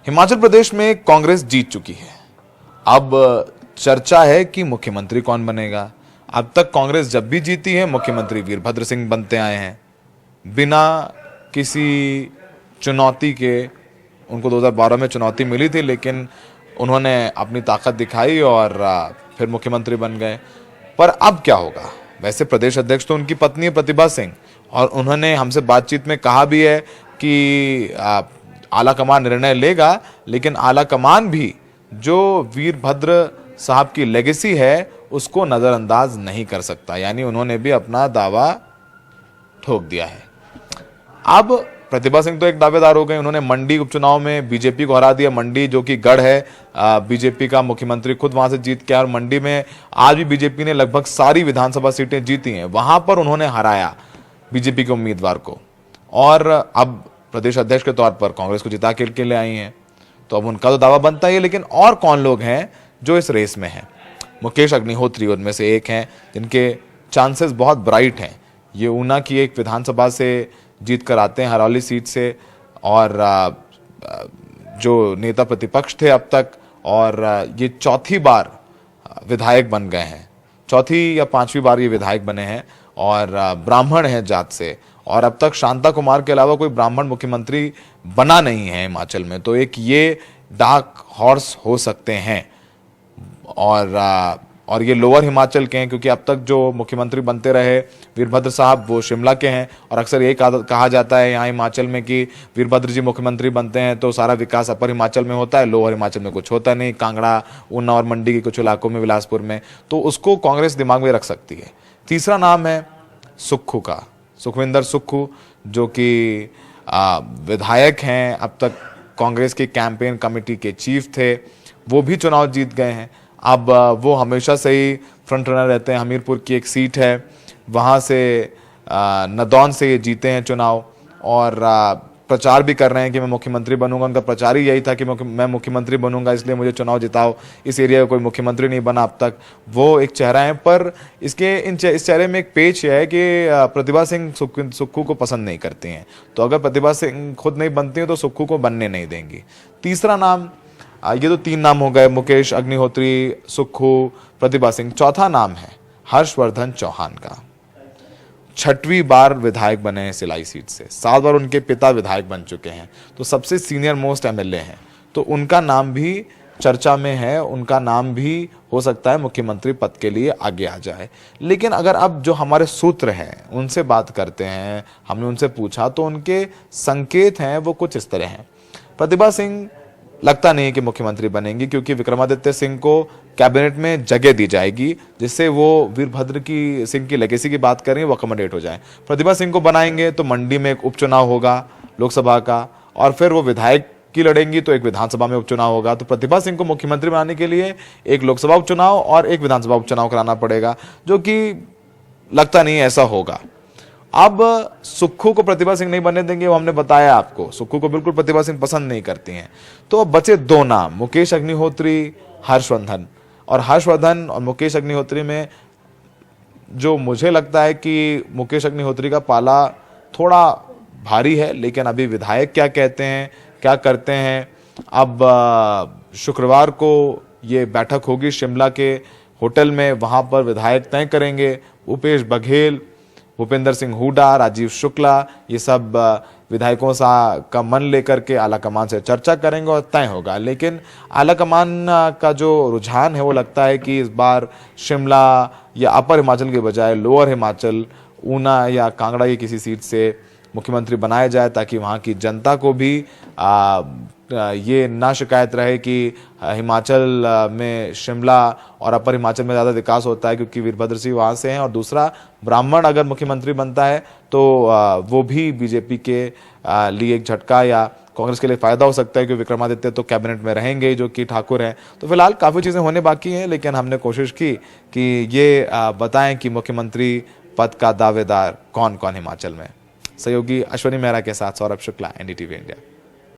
हिमाचल प्रदेश में कांग्रेस जीत चुकी है। अब चर्चा है कि मुख्यमंत्री कौन बनेगा। अब तक कांग्रेस जब भी जीती है मुख्यमंत्री वीरभद्र सिंह बनते आए हैं बिना किसी चुनौती के। उनको 2012 में चुनौती मिली थी लेकिन उन्होंने अपनी ताकत दिखाई और फिर मुख्यमंत्री बन गए। पर अब क्या होगा? वैसे प्रदेश अध्यक्ष तो उनकी पत्नी है प्रतिभा सिंह, और उन्होंने हमसे बातचीत में कहा भी है कि आला कमान निर्णय लेगा, लेकिन आला कमान भी जो वीरभद्र साहब की लेगेसी है उसको नजरअंदाज नहीं कर सकता। यानी उन्होंने भी अपना दावा ठोक दिया है। अब प्रतिभा सिंह तो एक दावेदार हो गए। उन्होंने मंडी उपचुनाव में बीजेपी को हरा दिया। मंडी जो कि गढ़ है बीजेपी का, मुख्यमंत्री खुद वहां से जीत के आए और मंडी में आज भी बीजेपी ने लगभग सारी विधानसभा सीटें जीती हैं। वहां पर उन्होंने हराया बीजेपी के उम्मीदवार को, और अब प्रदेश अध्यक्ष के तौर पर कांग्रेस को जिता के लिए आई हैं। तो अब उनका तो दावा बनता ही है, लेकिन और कौन लोग हैं जो इस रेस में हैं? मुकेश अग्निहोत्री उनमें से एक हैं जिनके चांसेस बहुत ब्राइट हैं। ये ऊना की एक विधानसभा से जीत कर आते हैं, हरौली सीट से, और जो नेता प्रतिपक्ष थे अब तक, और ये चौथी बार विधायक बन गए हैं। चौथी या पांचवी बार ये विधायक बने हैं और ब्राह्मण हैं जात से। और अब तक शांता कुमार के अलावा कोई ब्राह्मण मुख्यमंत्री बना नहीं है हिमाचल में। तो एक ये डार्क हॉर्स हो सकते हैं। और ये लोअर हिमाचल के हैं, क्योंकि अब तक जो मुख्यमंत्री बनते रहे वीरभद्र साहब वो शिमला के हैं। और अक्सर यही कहा जाता है यहाँ हिमाचल में कि वीरभद्र जी मुख्यमंत्री बनते हैं तो सारा विकास अपर हिमाचल में होता है, लोअर हिमाचल में कुछ होता नहीं। कांगड़ा, ऊना और मंडी के कुछ इलाकों में, बिलासपुर में, तो उसको कांग्रेस दिमाग में रख सकती है। तीसरा नाम है सुक्खू का, सुखविंदर सुक्खू, जो कि विधायक हैं, अब तक कांग्रेस की कैंपेन कमेटी के चीफ थे। वो भी चुनाव जीत गए हैं। अब वो हमेशा से ही फ्रंट रनर रहते हैं। हमीरपुर की एक सीट है, वहाँ से नदौन से ये जीते हैं चुनाव, और प्रचार भी कर रहे हैं कि मैं मुख्यमंत्री बनूंगा। उनका प्रचार ही यही था कि मैं मुख्यमंत्री बनूंगा, इसलिए मुझे चुनाव जिताओ। इस एरिया का कोई मुख्यमंत्री नहीं बना अब तक। वो एक चेहरा है, पर इस चेहरे में एक पेच है कि प्रतिभा सिंह सुक्खू को पसंद नहीं करती हैं। तो अगर प्रतिभा सिंह खुद नहीं बनती हैं तो सुक्खू को बनने नहीं देंगी। तीसरा नाम, ये तो तीन नाम हो गए, मुकेश अग्निहोत्री, सुक्खू, प्रतिभा सिंह। चौथा नाम है हर्षवर्धन चौहान का। 6वीं बार विधायक बने हैं सिलाई सीट से। 7 बार उनके पिता विधायक बन चुके हैं, तो सबसे सीनियर मोस्ट एमएलए हैं। तो उनका नाम भी चर्चा में है। उनका नाम भी हो सकता है मुख्यमंत्री पद के लिए आगे आ जाए। लेकिन अगर अब जो हमारे सूत्र हैं उनसे बात करते हैं, हमने उनसे पूछा, तो उनके संकेत हैं वो कुछ इस तरह हैं। प्रतिभा सिंह लगता नहीं कि मुख्यमंत्री बनेंगी, क्योंकि विक्रमादित्य सिंह को कैबिनेट में जगह दी जाएगी, जिससे वो वीरभद्र की सिंह की लेगेसी की बात करें वो अकोमोडेट हो जाए। प्रतिभा सिंह को बनाएंगे तो मंडी में एक उपचुनाव होगा लोकसभा का, और फिर वो विधायक की लड़ेंगी तो एक विधानसभा में उपचुनाव होगा। तो प्रतिभा सिंह को मुख्यमंत्री बनाने के लिए एक लोकसभा उपचुनाव और एक विधानसभा उपचुनाव कराना पड़ेगा, जो कि लगता नहीं ऐसा होगा। अब सुक्खू को प्रतिभा सिंह नहीं बनने देंगे, वो हमने बताया आपको। सुक्खू को बिल्कुल प्रतिभा सिंह पसंद नहीं करती हैं। तो अब बचे 2 नाम, मुकेश अग्निहोत्री, हर्षवर्धन। और हर्षवर्धन और मुकेश अग्निहोत्री में जो मुझे लगता है कि मुकेश अग्निहोत्री का पाला थोड़ा भारी है, लेकिन अभी विधायक क्या कहते हैं, क्या करते हैं। अब शुक्रवार को ये बैठक होगी शिमला के होटल में, वहां पर विधायक तय करेंगे। भूपेश बघेल, भूपेंद्र सिंह हुड्डा, राजीव शुक्ला, ये सब विधायकों का मन लेकर के आला कमान से चर्चा करेंगे और तय होगा। लेकिन आला कमान का जो रुझान है वो लगता है कि इस बार शिमला या अपर हिमाचल के बजाय लोअर हिमाचल, ऊना या कांगड़ा की किसी सीट से मुख्यमंत्री बनाया जाए, ताकि वहाँ की जनता को भी ये ना शिकायत रहे कि हिमाचल में शिमला और अपर हिमाचल में ज़्यादा विकास होता है क्योंकि वीरभद्र सिंह वहाँ से हैं। और दूसरा, ब्राह्मण अगर मुख्यमंत्री बनता है तो वो भी बीजेपी के लिए एक झटका या कांग्रेस के लिए फ़ायदा हो सकता है, क्योंकि विक्रमादित्य तो कैबिनेट में रहेंगे जो कि ठाकुर हैं। तो फिलहाल काफ़ी चीज़ें होने बाकी हैं, लेकिन हमने कोशिश की कि ये बताएं कि मुख्यमंत्री पद का दावेदार कौन कौन हिमाचल में। सहयोगी अश्वनी मेहरा के साथ सौरभ शुक्ला, एनडीटीवी इंडिया।